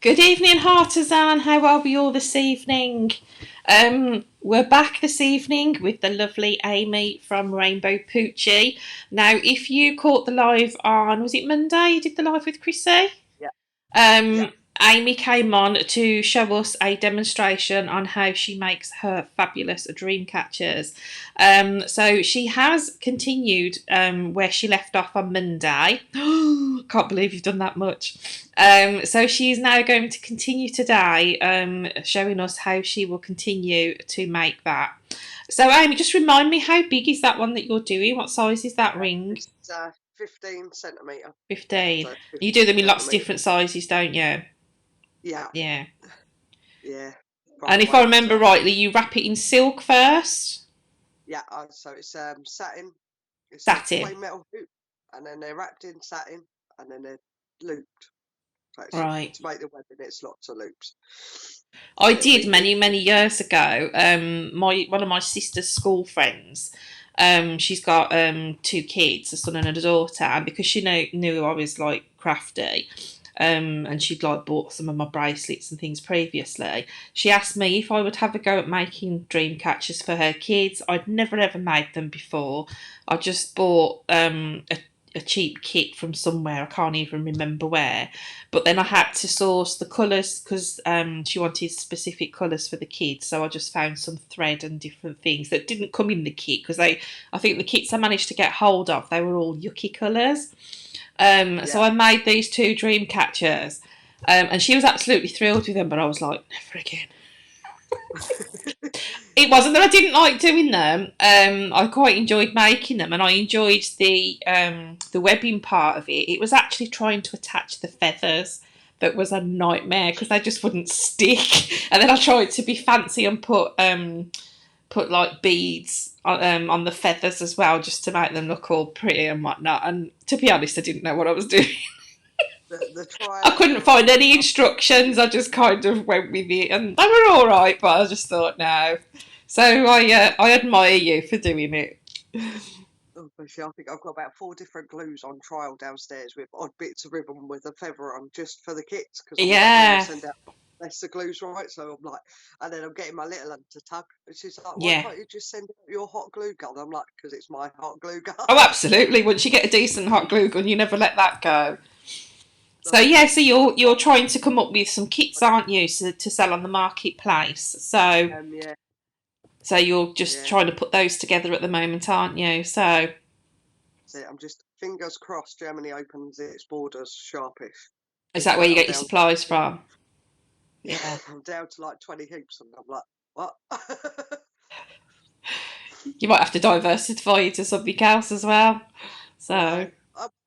Good evening, Hartazan. How are we all this evening? We're back this evening with the lovely Amy from Rainbow Poochy. Now, if you caught the live on, was it Monday you did the live with Chrissy? Yeah, yeah. Um, Amy came on to show us a demonstration on how she makes her fabulous dream catchers. So she has continued where she left off on Monday. Can't believe you've done that much. So she's now going to continue today, showing us how she will continue to make that. So Amy, just remind me, how big is that one that you're doing? What size is that ring? It's 15 centimetre. 15. So 15 You do them in lots of centimetre. different sizes, don't you? Yeah, Yeah. yeah. And Can't if I wait remember to. rightly, you wrap it in silk first. Yeah, so it's satin. It's a Satin. plain metal hoop, and then they're wrapped in satin, and then they're looped. So it's, Right. to make the webbing, it's lots of loops. I So it'll did be many, easy. many years ago. My one of my sister's school friends. She's got two kids, a son and a daughter, and because she knew I was like crafty, and she'd like bought some of my bracelets and things previously. She asked me if I would have a go at making dream catchers for her kids. I'd never ever made them before. I just bought a cheap kit from somewhere. I can't even remember where. But then I had to source the colours because she wanted specific colours for the kids. So I just found some thread and different things that didn't come in the kit because I think the kits I managed to get hold of, they were all yucky colours. So Yeah. I made these two dream catchers, and she was absolutely thrilled with them. But I was like, never again. It wasn't that I didn't like doing them. I quite enjoyed making them, and I enjoyed the webbing part of it. It was actually trying to attach the feathers that was a nightmare because they just wouldn't stick. And then I tried to be fancy and put like beads on the feathers as well, just to make them look all pretty and whatnot. And to be honest, I didn't know what I was doing. The trial I and couldn't error find of any instructions. I just kind of went with it, and they were all right. But I just thought, no. So I admire you for doing it. Oh, bless you. I think I've got about 4 different glues on trial downstairs with odd bits of ribbon with a feather on just for the kits because I'm like, I don't want to Yeah, send out less the glues, right? So I'm like, and then I'm getting my little one to tug, and she's like, why yeah. can't you just send out your hot glue gun? I'm like, because it's my hot glue gun. Oh, absolutely. Once you get a decent hot glue gun, you never let that go. So No, yeah, so you're but trying to come up with some kits, aren't you, to sell on the marketplace? yeah, So you're just yeah. trying to put those together at the moment, aren't you? So So I'm just fingers crossed Germany opens its borders sharpish is because that where you I'm get your down. supplies from? Yeah, Yeah. I'm down to like 20 hoops, and I'm like, what? You might have to diversify into something else as well. I So know.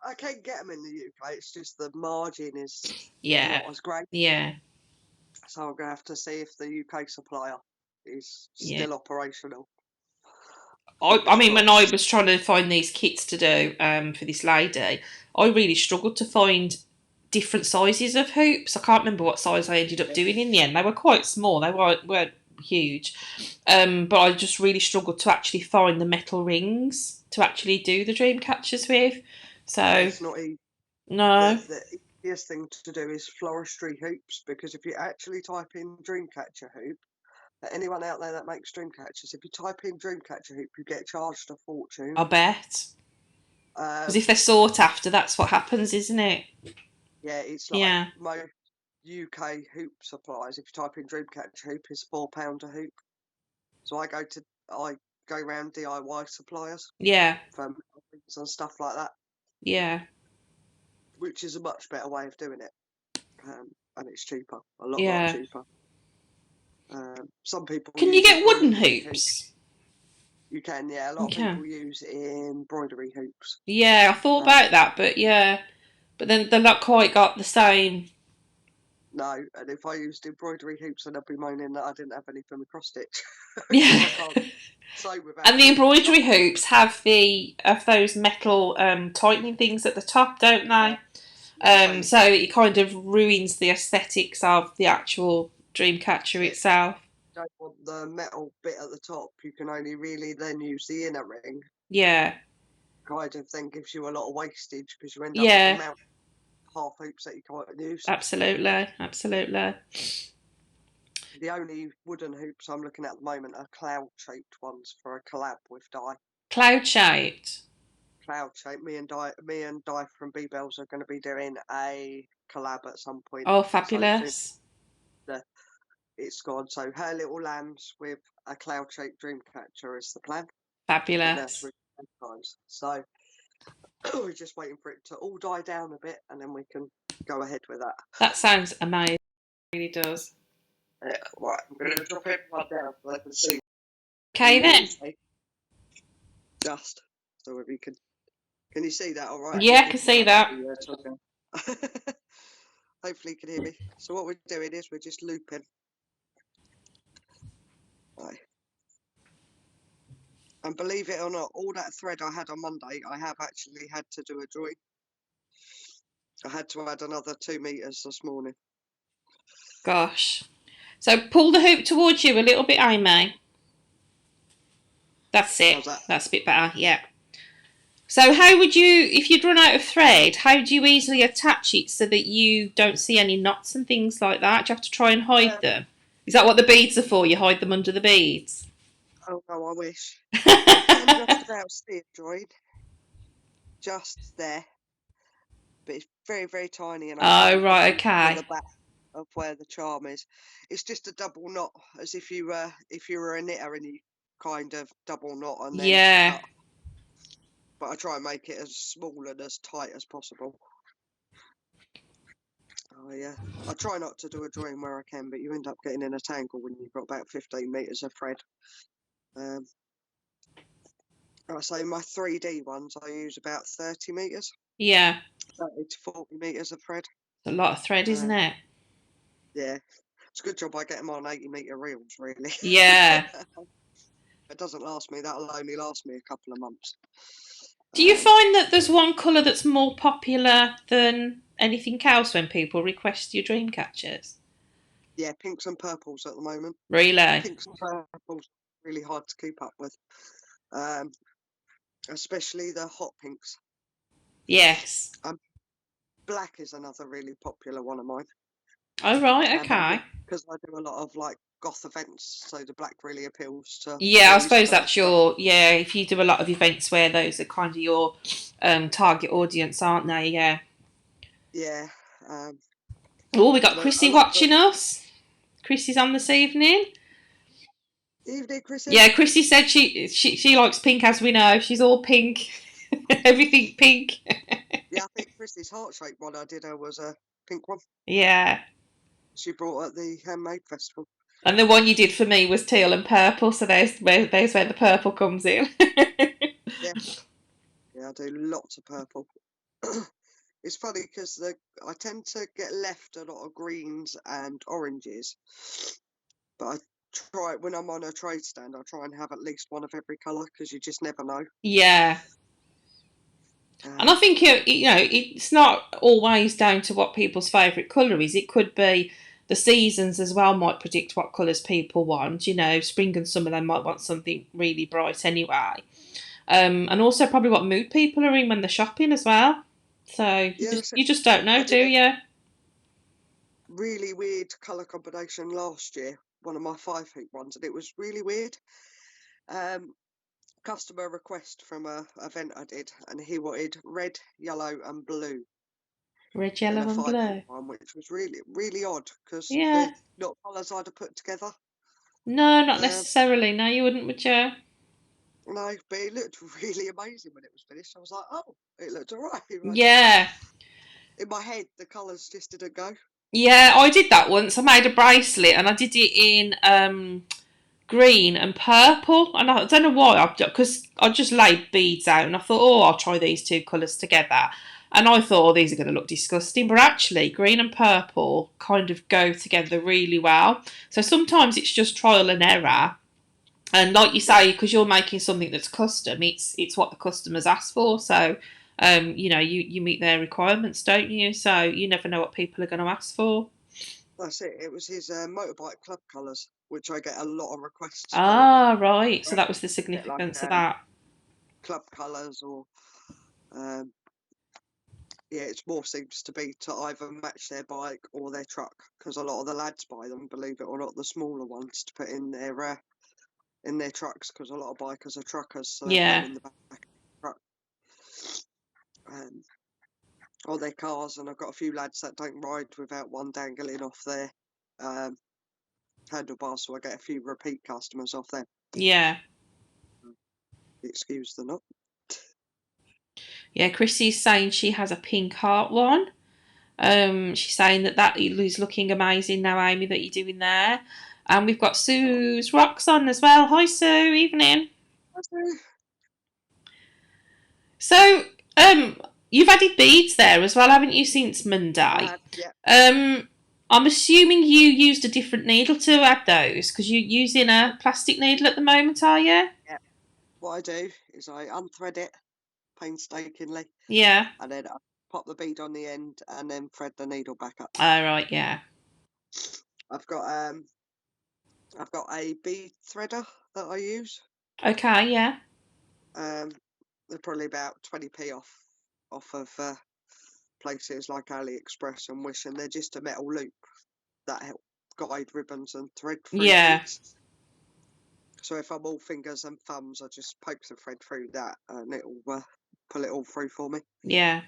I can get them in the UK. It's just the margin is yeah, not as great. yeah, So I'm gonna have to see if the UK supplier is yeah. still operational. I Fingers mean, when I crossed. was trying to find these kits to do for this lady, I really struggled to find different sizes of hoops. I can't remember what size I ended up Yeah. doing in the end. They were quite small. They weren't huge, but I just really struggled to actually find the metal rings to actually do the dream catchers with. Yeah, So it's not easy. no, The easiest thing to do is floristry hoops because if you actually type in Dreamcatcher hoop, anyone out there that makes Dreamcatchers, if you type in Dreamcatcher hoop, you get charged a fortune. I bet because Um, if they're sought after, that's what happens, isn't it? yeah, it's like Yeah, most UK hoop supplies. If you type in Dreamcatcher hoop, is £4 a hoop. So I go around DIY suppliers yeah, for things and stuff like that, yeah, which is a much better way of doing it, and it's cheaper, a lot yeah. cheaper. Some people Can you use get wooden embroidery hoops. hoops? You can, yeah. A lot You of can. people use embroidery hoops. Yeah, I thought Uh, about that, but yeah, but then they're not quite got the same. no, and if I used embroidery hoops, then I'd be moaning that I didn't have any for my cross stitch because Yeah, I can't sew and without the doing embroidery stuff. hoops have those metal tightening things at the top, don't Yeah, they? yeah, same as So mine. it kind of ruins the aesthetics of the actual Dreamcatcher It itself. don't want the metal bit at the top. You can only really then use the inner ring. Yeah, Kind of thing gives you a lot of wastage because you end up with a yeah, mount half hoops that you can't use. Absolutely, absolutely. The only wooden hoops I'm looking at the moment are cloud-shaped ones for a collab with Di. Cloud shaped. Cloud shape. Me and Di from B Bells are going to be doing a collab at some point. Oh, So fabulous. the, it's gone. So her little lambs with a cloud-shaped dream catcher is the plan for Fabulous. nursery times. So we're just waiting for it to all die down a bit, and then we can go ahead with that. That sounds amazing. It really does. Right, I'm going to drop everyone down so they can see. Okay then. Just so if you can you see that all right? Yeah, I If can see not, that. hopefully you can hear me. So what we're doing is we're just looping. Right. And believe it or not, all that thread I had on Monday, I have actually had to do a join. I had to add another 2 meters this morning. Gosh. So pull the hoop towards you a little bit, Amy. That's it. How's that? That's a bit better, yeah. So how would you, if you'd run out of thread, how do you easily attach it so that you don't see any knots and things like that? Do you have to try and hide them? Is that what the beads are for? You hide them under the beads? Oh no, I wish. You can just about see it join. Just there. But it's very, very tiny, and I try Oh, and hide right, it in okay. the back of where the charm is. It's just a double knot, as if you were a knitter and you kind of double knot and then Yeah. cut. But I try and make it as small and as tight as possible. Oh yeah, I try not to do a join where I can, but you end up getting in a tangle when you've got about 15 meters of thread. I say my 3D ones, I use about 30 meters, Yeah. 30 to 40 meters of thread. It's a lot of thread, isn't it? Yeah, it's a good job I get them on 80-meter reels, really. Yeah. It doesn't last me. That'll only last me a couple of months. Do you find that there's one colour that's more popular than anything else when people request your dream catchers? Yeah, pinks and purples at the moment. Really? Pinks and purples really hard to keep up with, especially the hot pinks. Yes. Black is another really popular one of mine. Oh, right, okay. Because I do a lot of like goth events, so the black really appeals to Yeah, I those suppose kind of that's stuff. your, yeah, if you do a lot of events where those are kind of your target audience, aren't they? Yeah. Yeah. Oh, we got And a Chrissy lot of the watching us. Chrissy's on this evening. evening, Chrissy. Yeah, Chrissy said she likes pink, as we know. She's all pink. Everything pink. Yeah, I think Chrissy's heart-shaped one I did her was a pink one. Yeah. She brought at the handmade festival. And the one you did for me was teal and purple, so there's where the purple comes in. Yeah, yeah, I do lots of purple. It's funny because I tend to get left a lot of greens and oranges, but I try when I'm on a trade stand, I try and have at least one of every colour because you just never know. Yeah. And I Um, think it's not always down to what people's favourite colour is. It could be the seasons as well might predict what colours people want. You know, spring and summer they might want something really bright anyway. And also probably what mood people are in when they're shopping as well. So yeah, that's it. you just don't know, I do did a you? really weird colour combination last year, one of my 5 feet ones, and it was really weird. Customer request from a event I did, and he wanted red, yellow, and blue Red, in a yellow, and 5 feet blue. one, which was really, really odd because Yeah. they're not colours I'd have put together. No, not Um, necessarily. No, you wouldn't, would you? no, but it looked really amazing when it was finished. I was like, oh, it looked alright. Yeah. In my head, the colours just didn't go. Yeah, I did that once. I made a bracelet and I did it in green and purple. And I don't know why, because I just laid beads out and I thought, oh, I'll try these two colours together. And I thought, oh, these are going to look disgusting. But actually, green and purple kind of go together really well. So sometimes it's just trial and error. And like you Yeah, say, because you're making something that's custom, it's what the customers ask for. So, you meet their requirements, don't you? So you never know what people are going to ask for. that's it. It was his motorbike club colours, which I get a lot of requests for now. Ah, right. So I that was the get like significance of that. club colours or um, yeah, it's more seems to be to either match their bike or their truck, because a lot of the lads buy them, believe it or not, the smaller ones to put in their trucks, because a lot of bikers are truckers, so they go Yeah, in the back of the truck, um, or their cars. And I've got a few lads that don't ride without one dangling off their um, handlebars, so I get a few repeat customers off them. yeah, Excuse the not. yeah. Chrissy's saying she has a pink heart one. She's saying that is looking amazing now, Amy, that you're doing there. And we've got Sue's rocks on as well. Hi, Sue. Evening. So, you've added beads there as well, haven't you, since I Monday? have, yeah. Um, I'm assuming you used a different needle to add those because you're using No, a plastic needle at the moment, are you? yeah. What I do is I unthread it painstakingly, Yeah. and then I pop the bead on the end, and then thread the needle back up. All right. Yeah. I've got um, I've got a bead threader that I use. Okay. Yeah. Um, they're probably about 20p off of places like AliExpress and Wish, and they're just a metal loop that help guide ribbons and thread through Yeah. beads. So if I'm all fingers and thumbs, I just poke the thread through that, and it'll pull it all through for me. Yeah.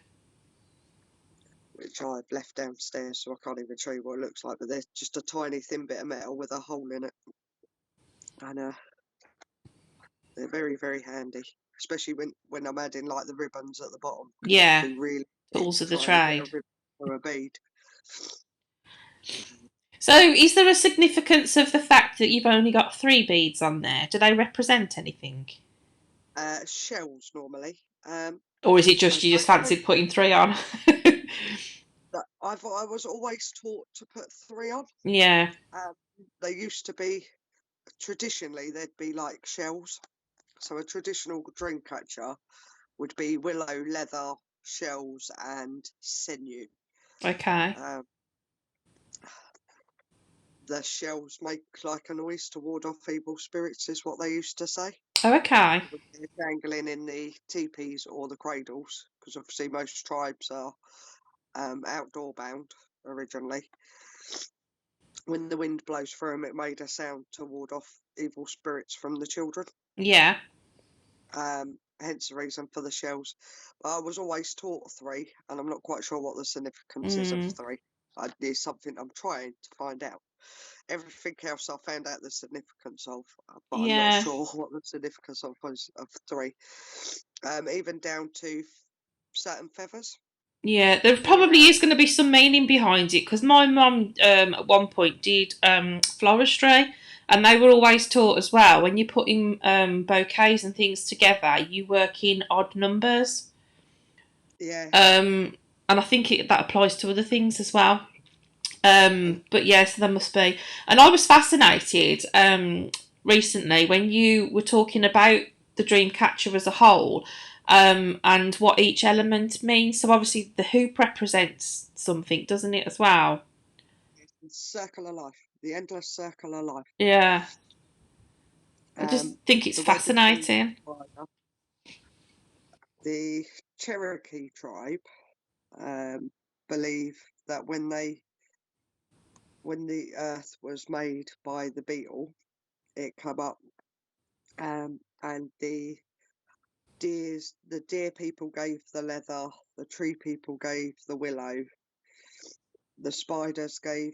Which I've left downstairs, so I can't even show you what it looks like. But there's just a tiny thin bit of metal with a hole in it, and they're very, very handy, especially when I'm adding like the ribbons at the bottom, because that Yeah. can be really Tools of the trying to get a trade. ribbon or a bead. So, is there a significance of the fact that you've only got 3 beads on there? Do they represent anything? Shells normally. Or is it I just you just don't know. fancied putting 3 on? That I was always taught to put three on. Yeah. Um, they used to be traditionally they'd be like shells. So a traditional dream catcher would be willow, leather, shells, and sinew. Okay. Um, the shells make like a noise to ward off evil spirits, is what they used to say. Oh, okay. When they're dangling in the teepees or the cradles, because obviously most tribes are outdoor bound originally. When the wind blows through them, it made a sound to ward off evil spirits from the children. Yeah. Hence the reason for the shells. But I was always taught three, and I'm not quite sure what the significance is of Mm. three. It's something I'm trying to find out. Everything else I found out the significance of, but I'm not Yeah. sure what the significance of was of three. Even down to certain feathers. Yeah, there Being probably is going to be some meaning behind it because my mum at one point did floristry, and they were always taught as well when you're putting bouquets and things together, you work in odd numbers. yeah, And I think that applies to other things as well. But yes, there must be. And I was fascinated recently when you were talking about the dream catcher as a whole and what each element means. So obviously the hoop represents something, doesn't it, as well? it's the circle of life, the endless circle of life. Yeah, I just Um, think it's the wedding fascinating. fire, the Cherokee tribe um, believe that when the earth was made by the beetle, it come up, and the deer people gave the leather, the tree people gave the willow, the spiders gave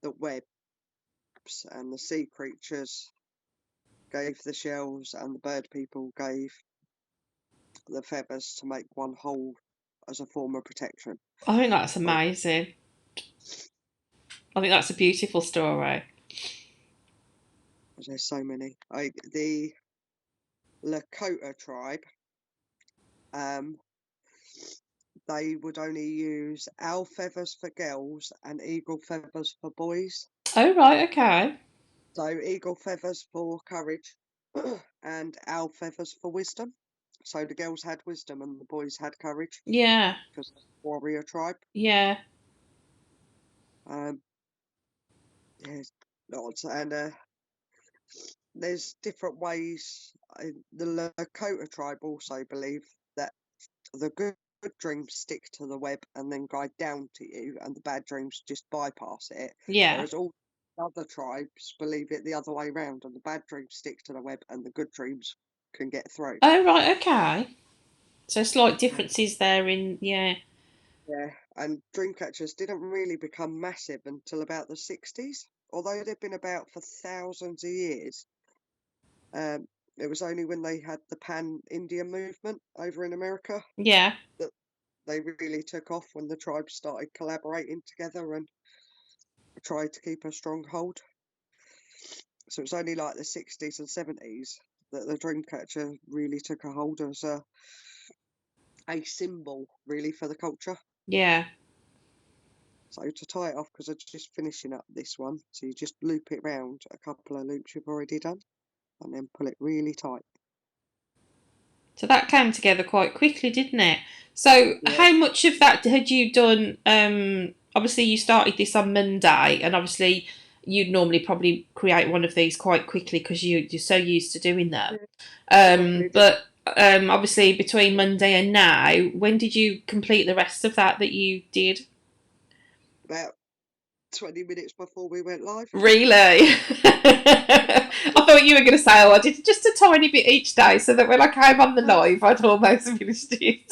the webs, and the sea creatures gave the shells, and the bird people gave the feathers to make one whole as a form of protection. I think that's But amazing. I think that's a beautiful story. there's so many. The Lakota tribe, um, they would only use owl feathers for girls and eagle feathers for boys. Oh, right, okay. So eagle feathers for courage and owl feathers for wisdom. So the girls had wisdom and the boys had courage Yeah, because warrior tribe. yeah. Um, yes, lots, and there's different ways. The Lakota tribe also believe that the good good dreams stick to the web and then guide down to you, and the bad dreams just bypass it. Yeah. Whereas all other tribes believe it the other way round, and the bad dreams stick to the web, and the good dreams can get through. Oh, right, okay. So slight Uh, differences there in, yeah. yeah, and dream catchers didn't really become massive until about the 60s, although they've been about for thousands of years. Um, it was only when they had the Pan India movement over in America Yeah. that they really took off, when the tribes started collaborating together and tried to keep a strong hold. So it's only like the 60s and 70s that the dreamcatcher really took a hold as a symbol, really, for the culture. Yeah. So to tie it off, because I'm just finishing up this one, so you just loop it round a couple of loops you've already done, and then pull it really tight. So that came together quite quickly, didn't it? So Yeah, how much of that had you done? Obviously, you started this on Monday, and obviously, you'd normally probably create one of these quite quickly because you're so used to doing them. yeah. I normally do But obviously, between Monday and now, when did you complete the rest of that you did? about 20 minutes before we went live. Really? I thought you were going to say, oh, I did just a tiny bit each day so that when I came on the live, I'd almost finished it.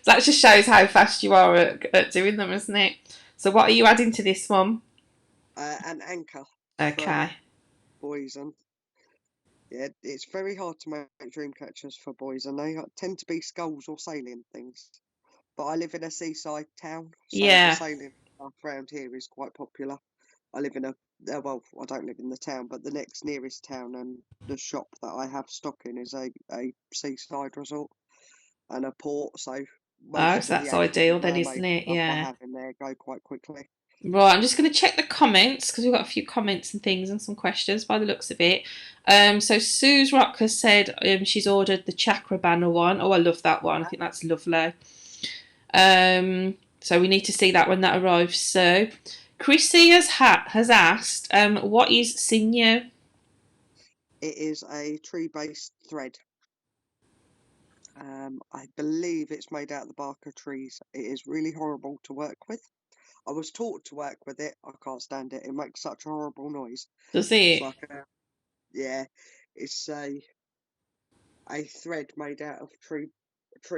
So that just shows how fast you are at doing them, isn't it? So what are you adding to this one? An anchor for Okay. boys, and yeah, it's very hard to make dream catchers for boys, and they tend to be skulls or sailing things. But I live in a seaside town, so the Yeah. sailing stuff around here is quite popular. I live in well, I don't live in the town, but the next nearest town, and the shop that I have stock in is a seaside resort and a port, so Oh, most so of the that's action ideal and then, isn't mermaid it? stuff I Yeah. have in there go quite quickly. Right, I'm just going to check the comments because we've got a few comments and things and some questions by the looks of it. So Sue's Rock has said she's ordered the Chakra Banner one. Oh, I love that one. I think that's lovely. So we need to see that when that arrives. So Chrissy has asked, what is sinew? It is a tree-based thread. I believe it's made out of the bark of trees. It is really horrible to work with. I was taught to work with it. I can't stand it. It makes such a horrible noise. Does It's it? like yeah, it's a thread made out of tree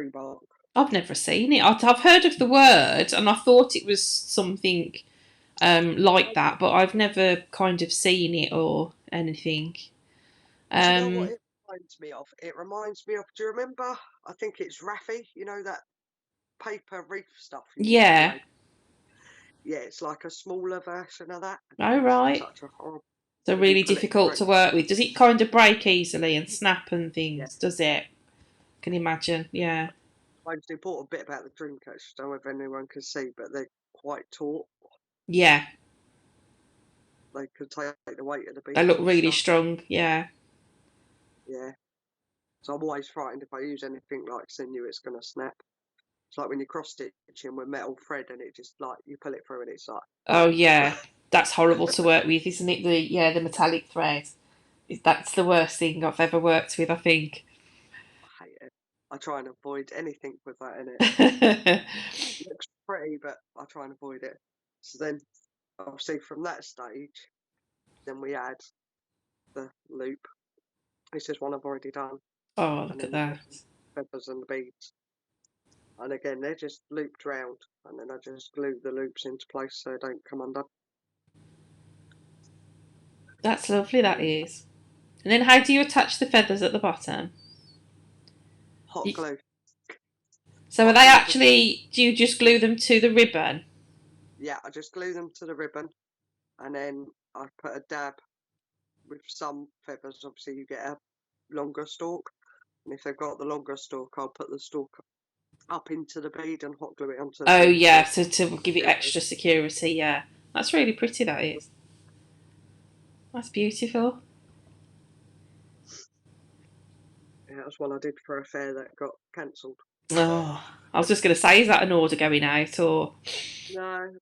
bark. I've never seen it. I've heard of the word and I thought it was something like that, but I've never kind of seen it or anything. Do you know what Um, it reminds me of? It reminds me of. Do you remember? I think it's Raffy. You know that paper reef stuff you used to yeah. make. Yeah, it's like a smaller version of that, and it Oh, makes right. such a horrible So when you really pull it difficult through. to work with. Does it kind of break easily and snap and Yeah. things? Does it? Can you imagine? Yeah. Most important bit about the Dreamcatch, I don't know if anyone can see, but they're quite taut. Yeah. They could take the weight of the They beach look and really stuff. strong. Yeah. Yeah. So I'm always frightened if I use anything like sinew, it's going to snap. It's like when you cross stitching with metal thread and it just like you pull it through and it's like, Oh, yeah. That's horrible to work with, isn't it? The metallic thread. That's the worst thing I've ever worked with, I think. I hate it. I try and avoid anything with that in it. It looks pretty, but I try and avoid it. So then, obviously, from that stage, then we add the loop. This is one I've already done, Oh, and look at then the that. feathers and the beads. And again, they're just looped round, and then I just glue the loops into place so they don't come undone. That's lovely, that is. And then how do you attach the feathers at the bottom? Hot You, glue, so are hot they glue the actually, do you just glue them to the ribbon? yeah. I just glue them to the ribbon, and then I put a dab with some feathers. Obviously, you get a longer stalk, and if they've got the longer stalk, I'll put the stalk up into the bead and hot glue it onto the Oh, bead yeah, for to give it security. extra security, yeah. That's really pretty, that is. That's beautiful. Yeah, that was one I did for a fair that got cancelled. Oh, I was just going to say, is that an order going out or? No,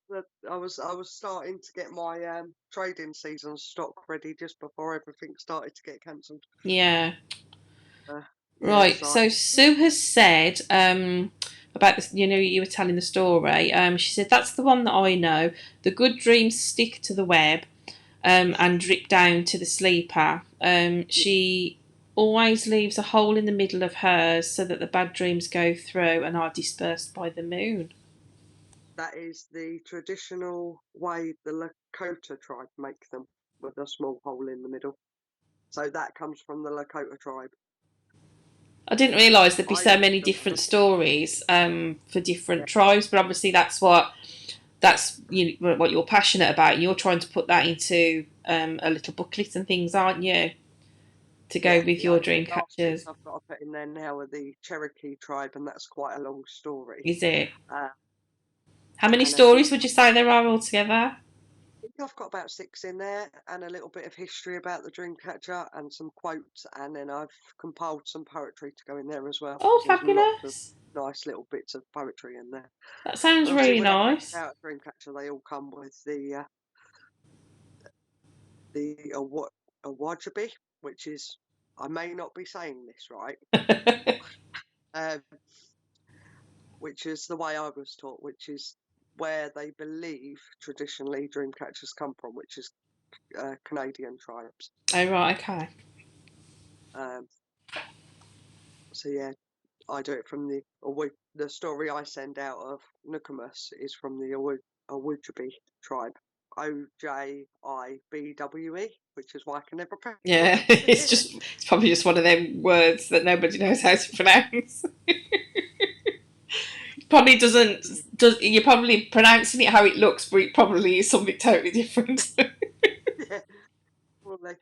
I was starting to get my trading season stock ready just before everything started to get cancelled. Yeah. Uh, Yeah, Right. it's like, So Sue has said about this. You know, you were telling the story. She said that's the one that I know. The good dreams stick to the web, and drip down to the sleeper. She always leaves a hole in the middle of hers so that the bad dreams go through and are dispersed by the moon. that is the traditional way the Lakota tribe make them, with a small hole in the middle. So that comes from the Lakota tribe. I didn't realise there'd be I so used many to, different stories for yeah, different tribes, but obviously that's what you're passionate about. You're trying to put that into a little booklet and things, aren't you? To go yeah, with the your only dream last bits catchers, I've got to put in there now are the Cherokee tribe, and that's quite a long story. is it? Uh, How many and a few, stories would you say there are altogether? I think I've got about 6 in there, and a little bit of history about the Dreamcatcher, and some quotes, and then I've compiled some poetry to go in there as well. Oh, So there's lots of fabulous! nice little bits of poetry in there. That sounds And obviously, really when I print nice. out a Dreamcatcher, they all come with the Awajabi, which is, I may not be saying this right, um, which is the way I was taught, which is where they believe traditionally Dreamcatchers come from, which is Canadian tribes. Oh right, okay. Um, so yeah, I do it from the story I send out of Nookamus is from the Awajabi tribe. Ojibwe, which is why I can never Yeah, pronounce it. it's probably just one of them words that nobody knows how to pronounce. Probably does you're probably pronouncing it how it looks, but it probably is something totally different. Yeah, probably.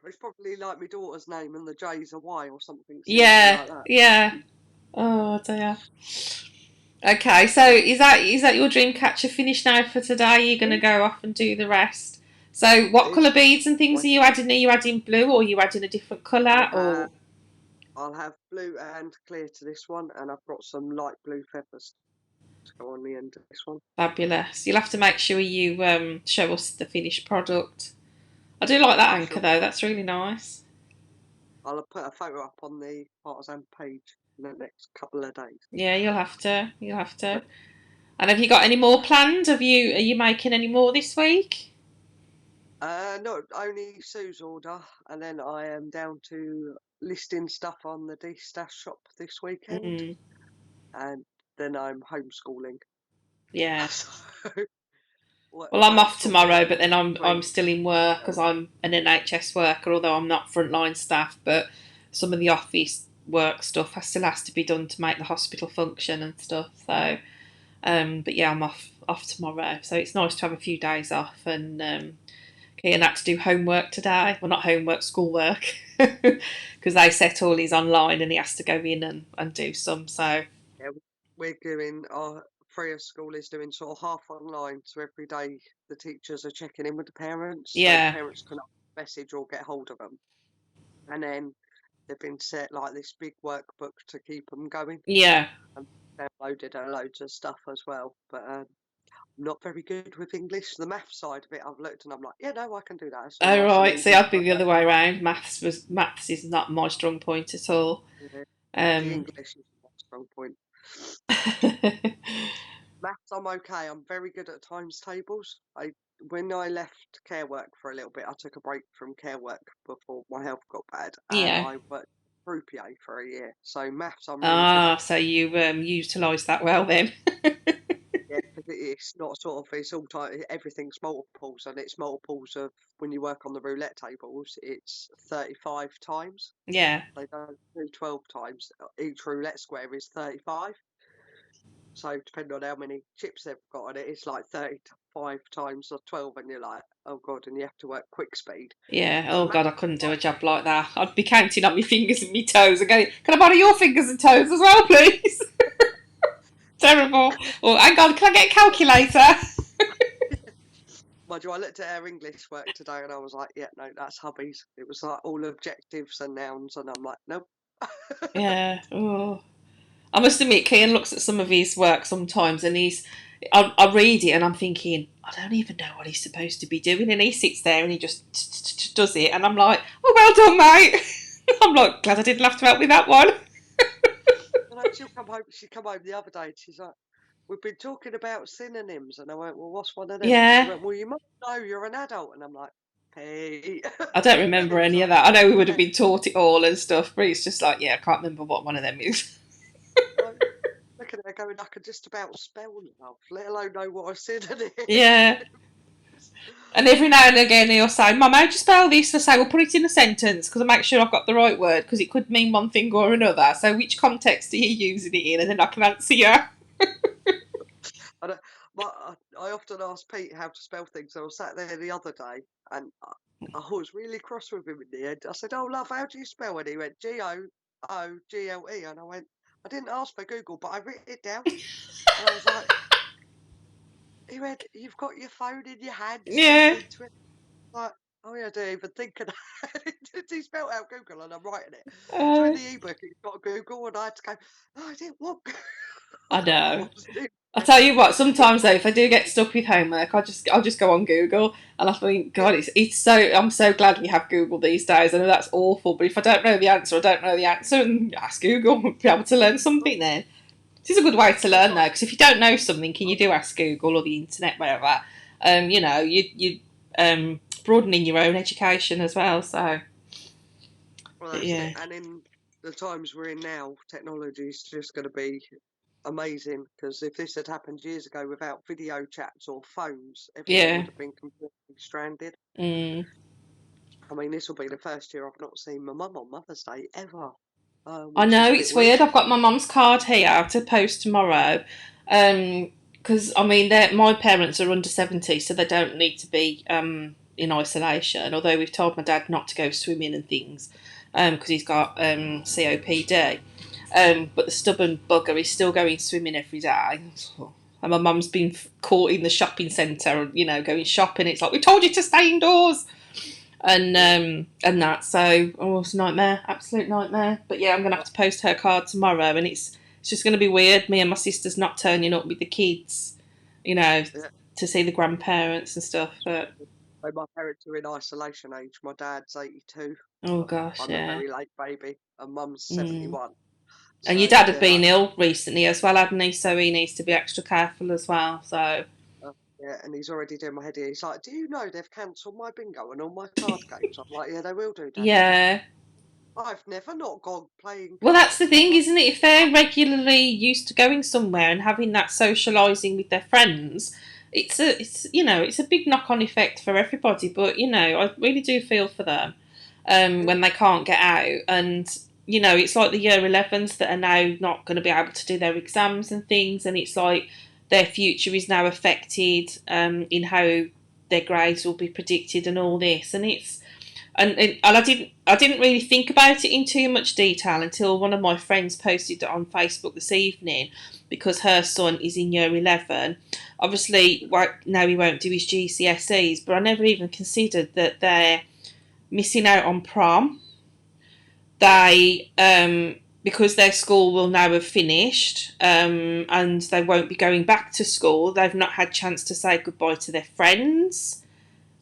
It's probably like my daughter's name and the J's a Y or something silly Yeah, like that. yeah. Oh dear. Okay, so is that your dream catcher finished now for today? You're gonna go off and do the rest. So That what colour is. beads and things Wait, are you adding? Are you adding blue or are you adding a different I colour have or I'll have blue and clear to this one, and I've got some light blue feathers to go on the end of this one. fabulous? You'll have to make sure you show us the finished product. I do like that I anchor shall. though, that's really nice. I'll put a photo up on the Partisan page in the next couple of days. Yeah, you'll have to. You'll have to. But And have you got any more planned? Are you making any more this week? not only Sue's order, and then I am down to listing stuff on the D-Stash shop this weekend, Mm, and then I'm homeschooling. yeah. So Well, I'm I'm off sort of tomorrow, like but then I'm between. still in work because I'm an NHS worker. Although I'm not frontline staff, but some of the office work stuff still has to be done to make the hospital function and stuff. So, but yeah, I'm off tomorrow. So it's nice to have a few days off and Ian had to do homework today. Well, not homework, schoolwork. Because they set all his online and he has to go in and do some. So, Yeah, we're doing our Freya school is doing sort of half online, so every day the teachers are checking in with the parents, so the yeah, parents can message or get hold of them, and then they've been set like this big workbook to keep them going, yeah. and downloaded loads of stuff as well. But I'm not very good with English. The math side of it, I've looked and I'm like, yeah, no, I can do that. It's all Oh, nice and right. See, easy. I'd be But the other way around. Maths is not my strong point at all. yeah, the Um, English is my strong point. Maths, I'm okay. I'm very good at times tables. When I left care work for a little bit, I took a break from care work before my health got bad, and yeah. I worked croupier for a year. So maths, I'm really good Ah, at. so you utilise that well then. Yeah, because it's not sort of it's all time. Everything's multiples, and it's multiples of when you work on the roulette tables. It's 35 times. Yeah. They don't do 12 times. Each roulette square is 35. So depending on how many chips they've got on it, it's like 35 times or 12, and you're like, oh god, and you have to work quick speed. Yeah. So Oh maths God, I is couldn't do a quite job like that. I'd be counting on my fingers and my toes and going, "Can I borrow your fingers and toes as well, please?" Terrible. Or hang on, can I get a calculator? mind you, I looked at our English work today and I was like, yeah, no, that's hubbies. It was like all objectives and nouns, and I'm like, nope. Yeah. Oh. I must admit, Kian looks at some of his work sometimes, and I read it, and I'm thinking, I don't even know what he's supposed to be doing, and he sits there and he just does it, and I'm like, oh, well done, mate. I'm like, glad I didn't have to help with that one. And she'll come home. She come home the other day and she's like, "We've been talking about synonyms," and I went, "Well, what's one of them?" And she Yeah. went, "Well, you must know you're an adult," and I'm like, "Hey." I don't remember It's any of like, that. I know we would have yeah, been taught it all and stuff, but it's just like, yeah, I can't remember what one of them is. like, look at her going, I can just about spell now, let alone know what a synonym Yeah. is. And every now and again he'll say, Mum, how'd you spell this? I say, well, put it in a sentence because I make sure I've got the right word because it could mean one thing or another. So which context are you using it in? And then I can answer you. I, don't, I often ask Pete how to spell things. I was sat there the other day and I was really cross with him in the end. I said, "Oh, love, how do you spell it?" He went, Google. And I went, "I didn't ask for Google, but I wrote it down." And I was like, he went, "You've got your phone in your hand, Yeah. speaking to it." Like, oh yeah, I didn't even think of that. He spelled out Google and I'm writing it. So in Uh, the ebook, it's got Google, and I had to go, "Oh, I didn't want Google." I I know. wasn't even I tell you what, but sometimes though, if I do get stuck with homework, I'll just go on Google and I think, yeah, God, it's so I'm so glad we have Google these days. I know that's awful, but if I don't know the answer, I don't know the answer, and ask Google, be able to learn something then. This is a good way to learn though, sometimes, because if you don't know something and you do ask Google or the internet, whatever, you broadening your own education as well. So, well, but that's it. yeah, And in the times we're in now, technology is just going to be amazing, because if this had happened years ago without video chats or phones, everyone yeah, would have been completely stranded. mm. I mean, this will be the first year I've not seen my mum on Mother's Day ever, I which is know a bit it's weird. weird. I've got my mum's card here to post tomorrow. Because I mean, my parents are under 70, so they don't need to be in isolation. Although we've told my dad not to go swimming and things, because he's got COPD. But the stubborn bugger is still going swimming every day. And my mum's been caught in the shopping centre, going shopping. It's like, we told you to stay indoors and Yeah. that. So, it's a nightmare, absolute nightmare. But yeah, I'm gonna have to post her card tomorrow, and it's just gonna be weird. Me and my sister's not turning up with the kids, you know, Yeah. to see the grandparents and stuff. But So my parents are in isolation age. My dad's 82. oh gosh, I'm a yeah. very late baby, and mum's Mm. 71. And your So dad had they're like, been ill recently as well, hadn't he? So he needs to be extra careful as well. So yeah, and he's already doing my head in. He's like, "Do you know they've cancelled my bingo and all my card games?" I'm like, "Yeah, they will do, Daddy. yeah. I've never not gone playing Well, that's the cards." I'm thing, like, isn't it? If they're regularly used to going somewhere and having that socialising with their friends, it's a big knock-on effect for everybody. But I really do feel for them yeah, when they can't get out, and it's like the year 11s that are now not going to be able to do their exams and things, and it's like their future is now affected in how their grades will be predicted and all this, and it's and I didn't really think about it in too much detail until one of my friends posted it on Facebook this evening because her son is in year 11. Obviously, now he won't do his GCSEs, but I never even considered that they're missing out on prom. yeah, They because their school will now have finished and they won't be going back to school. They've not had chance to say goodbye to their friends.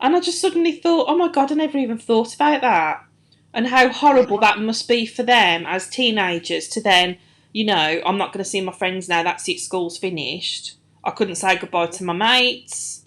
And I just yeah. suddenly thought, oh my God, I never even thought about that. And how Yeah, horrible that must be for them as teenagers to then, I'm not going to see my friends now, that's it, school's finished. I couldn't say goodbye to my mates,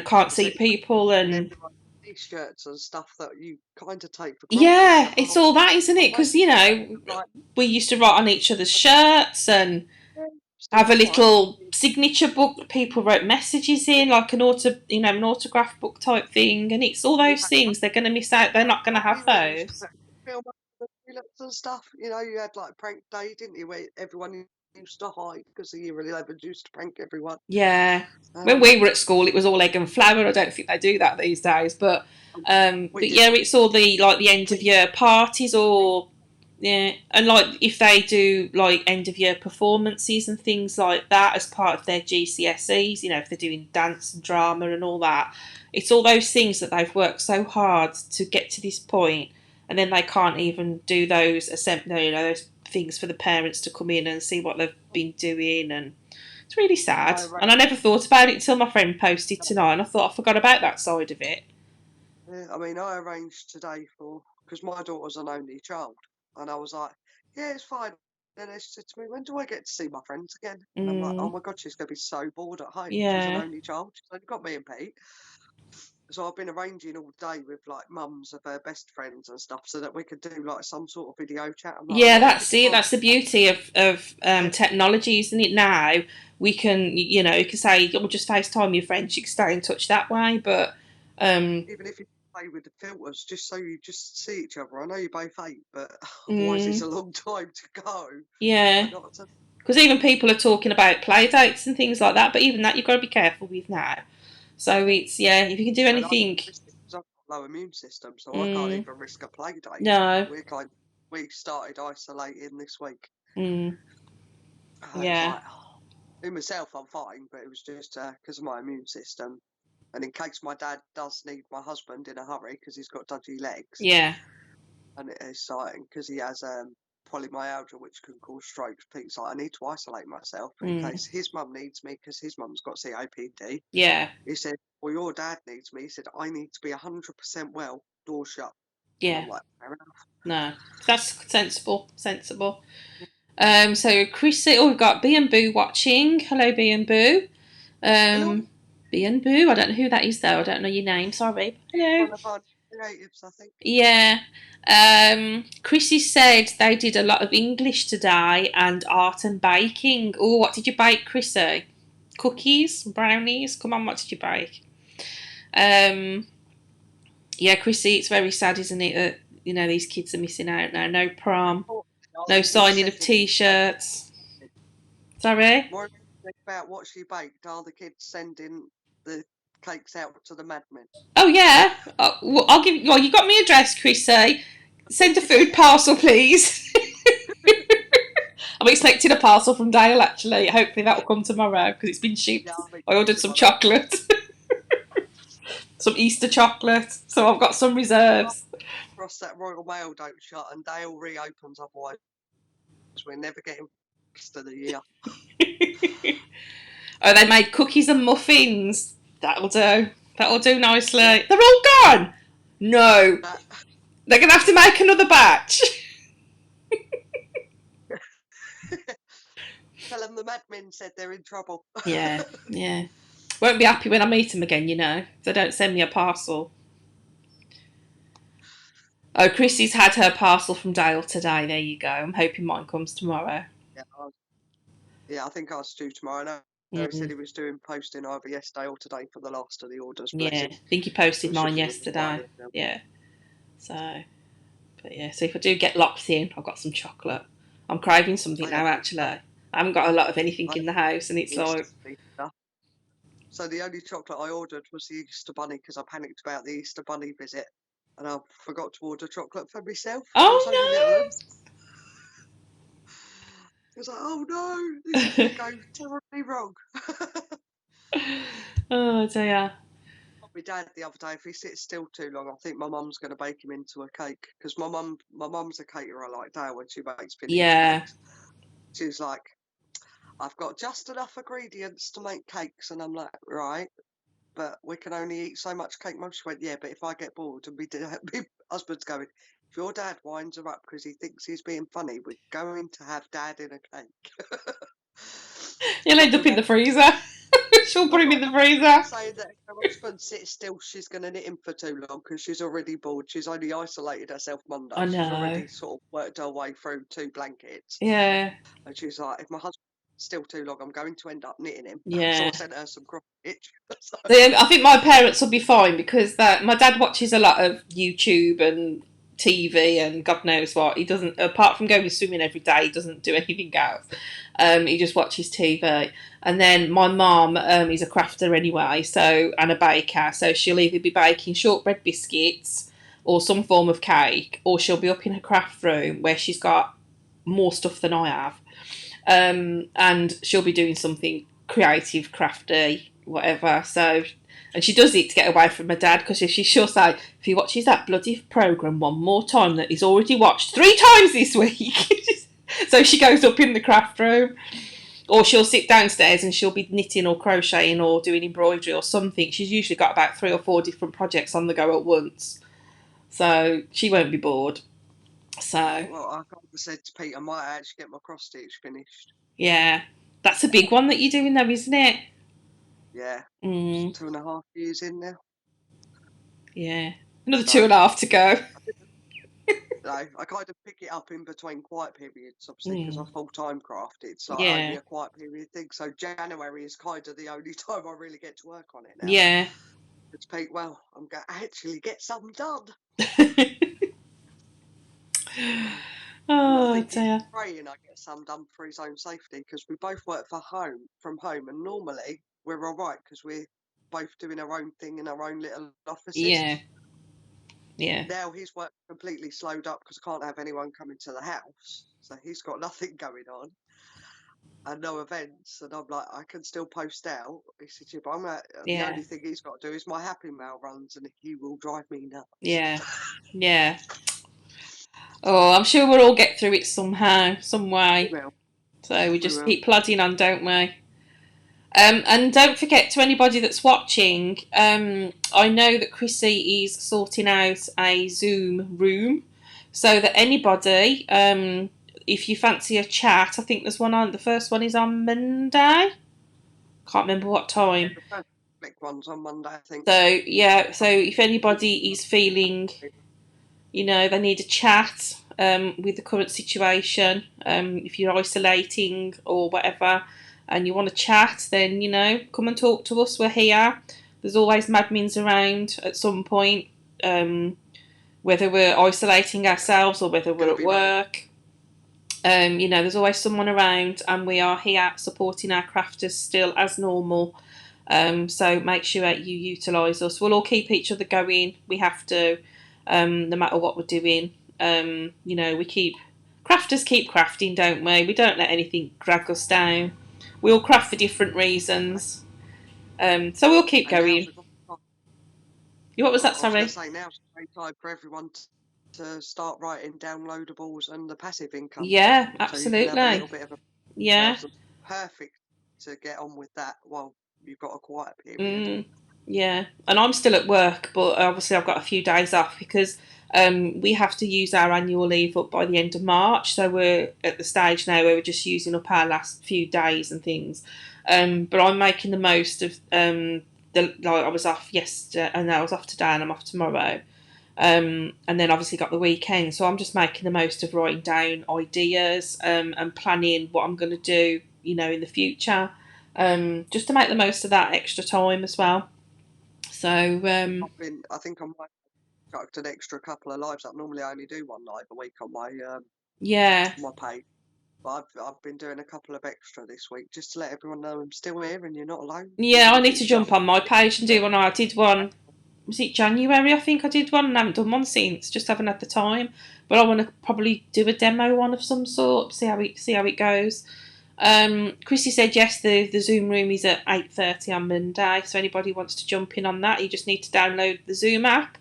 can't that's see it. people. And And everyone t-shirts and stuff that you kind of take for granted. yeah, You're it's like, all that, isn't "Oh, it? wait Because, a minute." I'm like, we used to write on each other's shirts and "Yeah, still have a got one." little signature book that people wrote messages in, like an autograph book type thing. And it's all We those had things they're going to miss out. They're not going to have we used those. to film the toilets and stuff. You had like prank day, didn't you? Where everyone used to hide because the year 11 used to prank everyone. Yeah. When Um, we were at school, it was all egg and flour. I don't think they do that these days. But we but did yeah, it's all the like the end of we year parties or yeah, and like if they do like end of year performances and things like that as part of their GCSEs, if they're doing dance and drama and all that, it's all those things that they've worked so hard to get to this point, and then they can't even do those things for the parents to come in and see what they've been doing, and it's really sad. I And I arranged. never thought about it until my friend posted tonight, and I thought I forgot about that side of it. I mean, I arranged today for because my daughter's an only child. And I was like, yeah, it's fine. And then she said to me, when do I get to see my friends again? And I'm like, oh Mm, my God, she's going to be so bored at home. She's an yeah. only child. She's only got me and Pete. So I've been arranging all day with like mums of her best friends and stuff so that we could do like some sort of video chat. I'm like, I'm Yeah, not that's looking it. for That's the beauty of yeah, technology, isn't it? Now we can, you can say, "Oh, just FaceTime your friends." You can stay in touch that way. But um, even if you play with the filters, just so you just see each other. I know you both hate, but otherwise it's mm, a long time to go. yeah, Like not to, because even people are talking about play dates and things like that. But even that, you've got to be careful with now. So yeah. it's yeah, if you can do And I can't anything, risk it because I've got a low immune system, so I can't mm, even risk a play date. no, We started isolating this week. mm, It was yeah, like, in myself, I'm fine, but it was just because of my immune system. And in case my dad does need my husband in a hurry because he's got dodgy legs, yeah, and it's like, because he has polymyalgia, which can cause strokes. Pete's like, I need to isolate myself in mm, case his mum needs me because his mum's got COPD. yeah, He said, well, your dad needs me. He said, I need to be 100% well, door shut. And yeah. I'm like, fair enough. No, that's sensible, sensible. Yeah. So Chris, oh, we've got B and Boo watching. Hello, B and Boo. Hello, B and Boo. I don't know who that is though. I don't know your name. Sorry. Hello. one of our creatives, I think. Yeah. Chrissy said they did a lot of English today and art and baking. Oh, what did you bake, Chrissy? Cookies, brownies. Come on, what did you bake? Um, yeah, Chrissy, it's very sad, isn't it, that these kids are missing out now. No prom, I no think it's signing of setting like, t-shirts. Sorry. more about what she baked. Are the kids sending the cakes out to the madmen? Oh yeah. Well, I'll give. Well, you got me address, Chrissy. Send a food parcel, please. I'm expecting a parcel from Dale actually. Hopefully that will come tomorrow because it's been Yeah, shipped. I'm I ordered expecting some one as well. chocolate, some Easter chocolate, so I've got some reserves. Cross that Royal Mail don't shut and Dale reopens, otherwise we're never getting rest of the year. Oh, they made cookies and muffins. That'll do. That'll do nicely. Yeah. They're all gone. No, That, they're gonna have to make another batch. tell them the madmen said they're in trouble. Yeah, yeah. Won't be happy when I meet them again, if they don't send me a parcel. Oh, Chrissy's had her parcel from Dale today. There you go. I'm hoping mine comes tomorrow. Yeah, I think I was due tomorrow. No, he said Mm, he was doing posting either yesterday or today for the last of the orders. Bless yeah, him. I think he posted I'm mine shipping in as well. yesterday. Yeah, so, but yeah, so if I do get locked in, I've got some chocolate. I'm craving something I now, haven't. actually. I haven't got a lot of anything I in the house, and it's Easter like, stuff. So the only chocolate I ordered was the Easter bunny because I panicked about the Easter bunny visit, and I forgot to order chocolate for myself. It was only little oh uns. It was like, oh no, this is going to go terribly wrong. no! Oh dear. My dad the other day, if he sits still too long, I think my mum's going to bake him into a cake because my mum's a caterer like Dale when she makes vintage Yeah, cakes. She's like, I've got just enough ingredients to make cakes, and I'm like, right, but we can only eat so much cake. Mum, she went, yeah, but if I get bored and my husband's going, if your dad winds her up because he thinks he's being funny, we're going to have dad in a cake. he'll But end we up in the won't. freezer. She'll put I've him got in the a freezer. saying that if her husband sits still, she's going to knit him for too long because she's already bored. She's only isolated herself I Monday. She's know. already sort of worked her way through 2 blankets. Yeah, And she's like, if my husband's still too long, I'm going to end up knitting him. So yeah. I sent her some cross stitch. So, I think my parents will be fine because my dad watches a lot of YouTube and TV and God knows what. He doesn't, apart from going swimming every day, he doesn't do anything else. He just watches TV. And then my mum is a crafter anyway, and a baker, so she'll either be baking shortbread biscuits or some form of cake, or she'll be up in her craft room where she's got more stuff than I have, and she'll be doing something creative, crafty, whatever. So, and she does it to get away from her dad because she'll say, if he watches that bloody program one more time that he's already watched 3 times this week, so she goes up in the craft room. Or she'll sit downstairs and she'll be knitting or crocheting or doing embroidery or something. She's usually got about 3 or 4 different projects on the go at once. so she won't be bored. So Well, I kind of said to Pete I might actually get my cross stitch finished. yeah, that's a big one that you're doing though, isn't it? Yeah, it's Mm, 2.5 years in now. yeah, another two So and a half to go. no, I kind of pick it up in between quiet periods, obviously, because I Mm, full-time craft. It's like only yeah, a quiet period thing. So January is kind of the only time I really get to work on it now. yeah. It's Pete, well, I'm going to actually get some done. And I Oh think he's dear. praying I get some done for his own safety because we both work from home, and normally we're all right because we're both doing our own thing in our own little offices. Yeah, yeah, Now his work completely slowed up because I can't have anyone coming to the house, so he's got nothing going on and no events. And I'm like, I can still post out. He said, yeah, but the yeah, only thing he's got to do is my Happy Mail runs, and he will drive me nuts. yeah, yeah. Oh, I'm sure we'll all get through it somehow, some We way. will, So we we just will. keep plodding on, don't we? And don't forget to anybody that's watching, I know that Chrissy is sorting out a Zoom room so that anybody, if you fancy a chat, I think there's one on, the first one is on Monday. Can't remember what Yeah, time. the first big one's on Monday, I think. So, yeah, so Um, if anybody is feeling, they need a chat with the current situation, if you're isolating or whatever, and you want to chat, then, come and talk to us. We're here. There's always madmins around at some point, um, whether we're isolating ourselves or whether we're Going to at be running. work. There's always someone around, and we are here supporting our crafters still as normal. So make sure you utilise us. We'll all keep each other going. We have to, no matter what we're doing. We crafters keep crafting, don't we? We don't let anything drag us down. We all craft for different reasons. So we'll keep And now's going. a great time. What was Well, that? I was going Sorry. to say now's a great time for everyone to start writing downloadables and the passive income, Yeah, so you can have a absolutely. little bit of a Yeah. thousand. Perfect to get on with that while you've got a quiet period. Mm, yeah, and I'm still at work, but obviously I've got a few days off because we have to use our annual leave up by the end of March. So we're at the stage now where we're just using up our last few days and things. But I'm making the most of I was off yesterday, and I was off today, and I'm off tomorrow. And then obviously got the weekend, so I'm just making the most of writing down ideas and planning what I'm going to do, in the future, just to make the most of that extra time as well. So I think I might have chucked an extra couple of lives up. Normally I only do one live a week yeah, on my page, but I've been doing a couple of extra this week just to let everyone know I'm still here and you're not alone, yeah, even I if need to it's jump just on my page and do one. I did one. Was it January? I think I did one, and I haven't done one since. Just haven't had the time. But I want to probably do a demo one of some sort. See how it goes. Chrissy said yes. The Zoom room is at 8:30 on Monday. So anybody wants to jump in on that, you just need to download the Zoom app,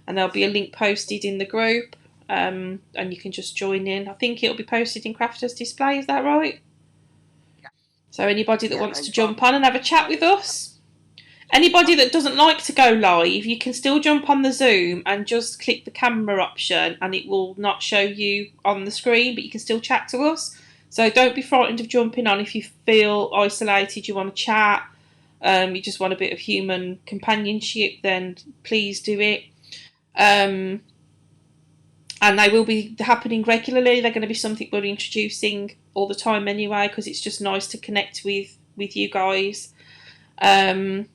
and there'll be a link posted in the group. And you can just join in. I think it'll be posted in Crafters Display. Is that right? So anybody that yeah, wants and to craft jump on and have a chat with us. Anybody that doesn't like to go live, you can still jump on the Zoom and just click the camera option, and it will not show you on the screen, but you can still chat to us. So don't be frightened of jumping on if you feel isolated, you want to chat, you just want a bit of human companionship, then please do it. Um, and they will be happening regularly. They're going to be something we're introducing all the time anyway, because it's just nice to connect with you guys. Um,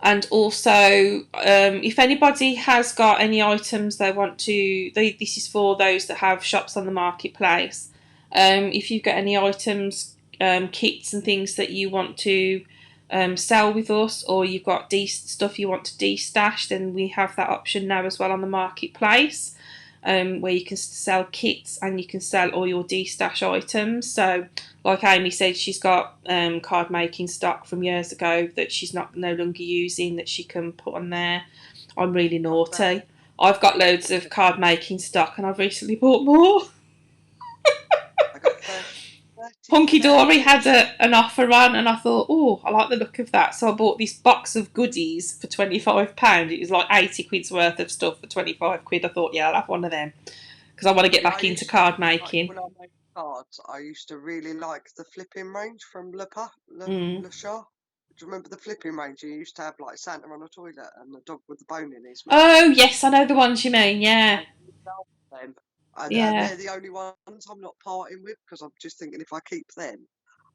And also, if anybody has got any items they want to, this is for those that have shops on the marketplace. If you've got any items, kits and things that you want to sell with us, or you've got stuff you want to de-stash, then we have that option now as well on the marketplace, where you can sell kits and you can sell all your de-stash items. So like Amy said, she's got card making stock from years ago that she's no longer using that she can put on there. I'm really naughty. I've got loads of card making stock and I've recently bought more. I got 30 Hunky Yeah, Dory it had was. an offer on, and I thought, oh, I like the look of that. So I bought this box of goodies for £25. It was like 80 quid's worth of stuff for 25 quid. I thought, yeah, I'll have one of them because I want to get Yeah, I back into used to card like making. when I made cards. I used to really like the flipping range from Mm. Le Chat. Do you remember the flipping range? You used to have like Santa on a toilet and the dog with the bone in his mouth. Oh, yes, I know the ones you mean. Yeah, I love them, and yeah, they're the only ones I'm not parting with because I'm just thinking if I keep them,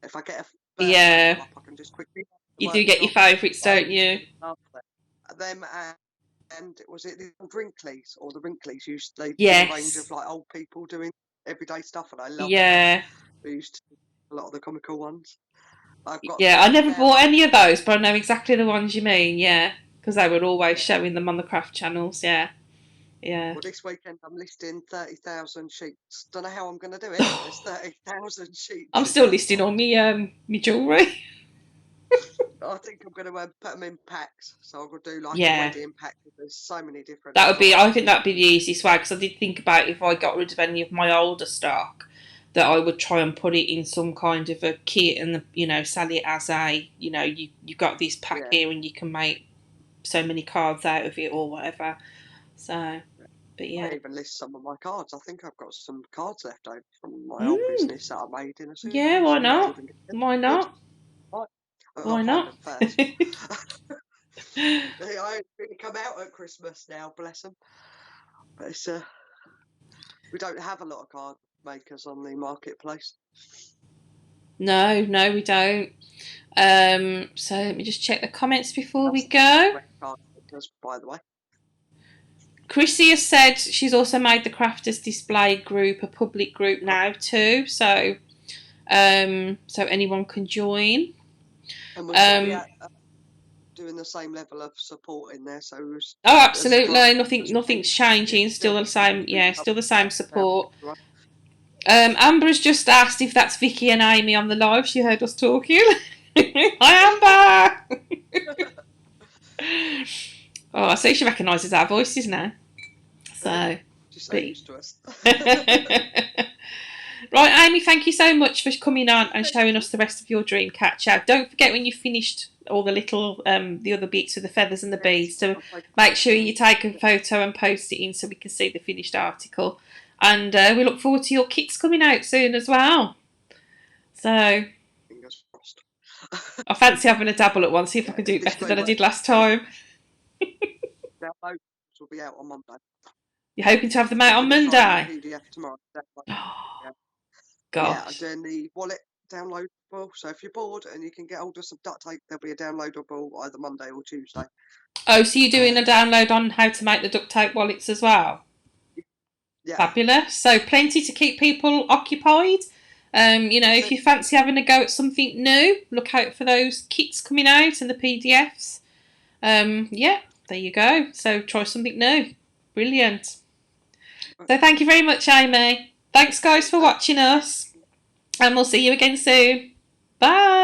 if I get a birthday yeah. come up, I can just quickly go to the You do get your workshop. favourites, But I don't you? absolutely love them. And was it the old Wrinklies or the Wrinklies? They did a range of Yes, like old people doing everyday stuff, and I loved them. yeah, They used to do a lot of the comical ones. I've got yeah. I never bought 30,000. any of those, but I know exactly the ones you mean. Yeah, because they were always Yeah. showing them on the craft channels. Yeah, yeah. Well, this weekend I'm listing 30,000 sheets. Don't know how I'm going to do it, but there's 30,000 sheets I'm in still that listing all box. my jewellery. I think I'm going to put them in packs. So I'll do like a Yeah, wedding pack. There's so many different that would be. I sizes. think that'd be the easiest way because I did think about if I got rid of any of my older stock, that I would try and put it in some kind of a kit and sell it as a you got this pack Yeah. here and you can make so many cards out of it or whatever. So, but I yeah. even list some of my cards. I think I've got some cards left over from my old Mm, business that I made in a yeah, suitcase. why I might not? even get them. Why Good. not? Right. I'll Why find not? them first. They I really come out at Christmas now, bless them. But we don't have a lot of card makers on the marketplace. No, no, we don't. So let me just check the comments before we That's go. great card makers, by the way. Chrissy has said she's also made the Crafters Display group a public group Oh, now too, so so anyone can join. and we'll still be Um, doing the same level of support in there. So oh, as the absolutely, craft makers nothing's page, changing. it'll Still still the be same, yeah, still the same down support. right? Amber has just asked if that's Vicky and Amy on the live. She heard us talking. Hi, Amber. Oh, I see she recognises our voices now. So, Just so but used to us. right, Amy, thank you so much for coming on and showing us the rest of your dream catch out. Don't forget when you've finished all the little, the other bits with the feathers and the Yes, beads to I'll take a make sure photo. you take a photo and post it in so we can see the finished article. And we look forward to your kits coming out soon as well. So Fingers crossed. I fancy having a dabble at once, see if I Yeah, can do if it this better day than I did works, last time. download will be out on Monday. You're hoping to have them So out I'm on going to try the Monday? PDF tomorrow. Yeah, yeah, I'm Gosh. doing the wallet downloadable. So if you're bored and you can get hold of some duct tape, there'll be a downloadable either Monday or Tuesday. Oh, so you're doing a Um, download on how to make the duct tape wallets as well? yeah, Fabulous. So plenty to keep people occupied. that's If it. you fancy having a go at something new, look out for those kits coming out and the PDFs. Yeah, there you go. So try something new. Brilliant. So thank you very much, Amy. Thanks, guys, for watching us. And we'll see you again soon. Bye.